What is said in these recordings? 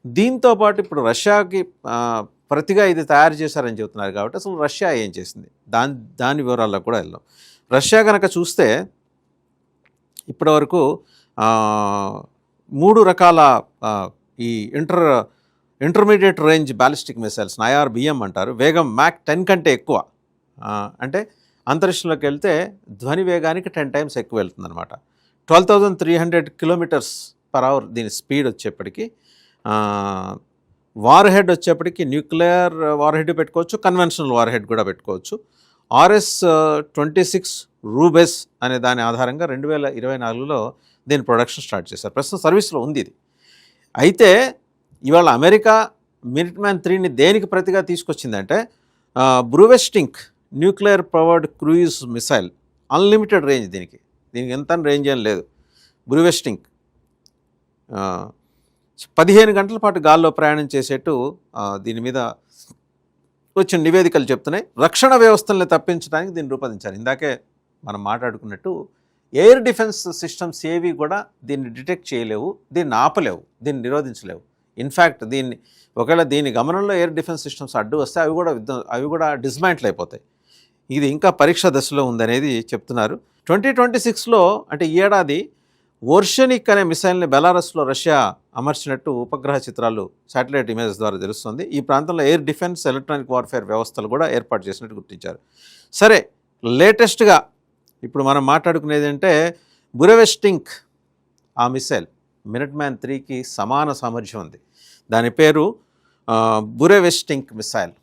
దీంతో పాటు ఇప్పుడు రష్యాకి ప్రతిగా ఇది తయారు చేశారని చెబుతున్నారు కాబట్టి అసలు రష్యా ఏం చేసింది దాని వివరాల్లో కూడా వెళ్దాం. రష్యా కనుక చూస్తే ఇప్పటివరకు 3 రకాల ఈ intermediate range ballistic missiles IRBM అంటారు. వేగం మ్యాక్ 10 కంటే ఎక్కువ, అంటే అంతరిక్షంలోకి వెళ్తే ధ్వని వేగానికి 10 టైమ్స్ ఎక్కువ వెళ్తుందన్నమాట. 12,300 km/h దీని స్పీడ్ వచ్చేప్పటికి. వార్ హెడ్ వచ్చేప్పటికి న్యూక్లియర్ వార్ హెడ్ పెట్టుకోవచ్చు, కన్వెన్షనల్ వార్ హెడ్ కూడా పెట్టుకోవచ్చు. RS-26 రూబెస్ అనే దాని ఆధారంగా 2024లో దీని ప్రొడక్షన్ స్టార్ట్ చేశారు. ప్రస్తుతం సర్వీస్లో ఉంది ఇది. అయితే ఇవాళ అమెరికా మినిట్మ్యాన్ 3ని దేనికి ప్రతిగా తీసుకొచ్చిందంటే Burevestnik nuclear powered cruise missile, unlimited range. దీనికి ఎంత రేంజ్ ఏం లేదు. బ్రూవెస్టింక్ 15 గంటల పాటు గాల్లో ప్రయాణం చేసేట్టు దీని మీద వచ్చిన నివేదికలు చెప్తున్నాయి. రక్షణ వ్యవస్థల్ని తప్పించడానికి దీన్ని రూపొందించారు. ఇందాకే మనం మాట్లాడుకున్నట్టు ఎయిర్ డిఫెన్స్ సిస్టమ్స్ ఏవి కూడా దీన్ని డిటెక్ట్ చేయలేవు, దీన్ని ఆపలేవు, దీన్ని నిరోధించలేవు. ఇన్ఫ్యాక్ట్ ఒకవేళ దీని గమనంలో ఎయిర్ డిఫెన్స్ సిస్టమ్స్ అడ్డు వస్తే అవి కూడా డిస్మాంటిల్ అయిపోతాయి. ఇది ఇంకా పరీక్ష దశలో ఉందనేది చెప్తున్నారు. 2026లో అంటే ఈ ఏడాది ఓర్షనిక్ అనే మిసైల్ని బెలారస్లో రష్యా అమర్చినట్టు ఉపగ్రహ చిత్రాలు, శాటిలైట్ ఇమేజెస్ ద్వారా తెలుస్తుంది. ఈ ప్రాంతంలో ఎయిర్ డిఫెన్స్, ఎలక్ట్రానిక్ వార్ఫేర్ వ్యవస్థలు కూడా ఏర్పాటు చేసినట్టు గుర్తించారు. సరే, లేటెస్ట్గా ఇప్పుడు మనం మాట్లాడుకునేది అంటే బ్రూవెస్టింక్. ఆ మిసైల్ మినిట్మ్యాన్ 3కి సమాన సామర్థ్యం ఉంది. దాని పేరు బ్రూవెస్టింక్ మిసైల్.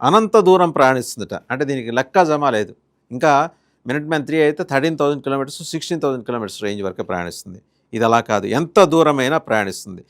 అనంత దూరం ప్రయాణిస్తుందట. అంటే దీనికి లెక్క జమా లేదు. ఇంకా మినిట్మ్యాన్ 3 అయితే 13,000 km, 16,000 km రేంజ్ వరకు ప్రయాణిస్తుంది. ఇది అలా కాదు, ఎంత దూరమైనా ప్రయాణిస్తుంది.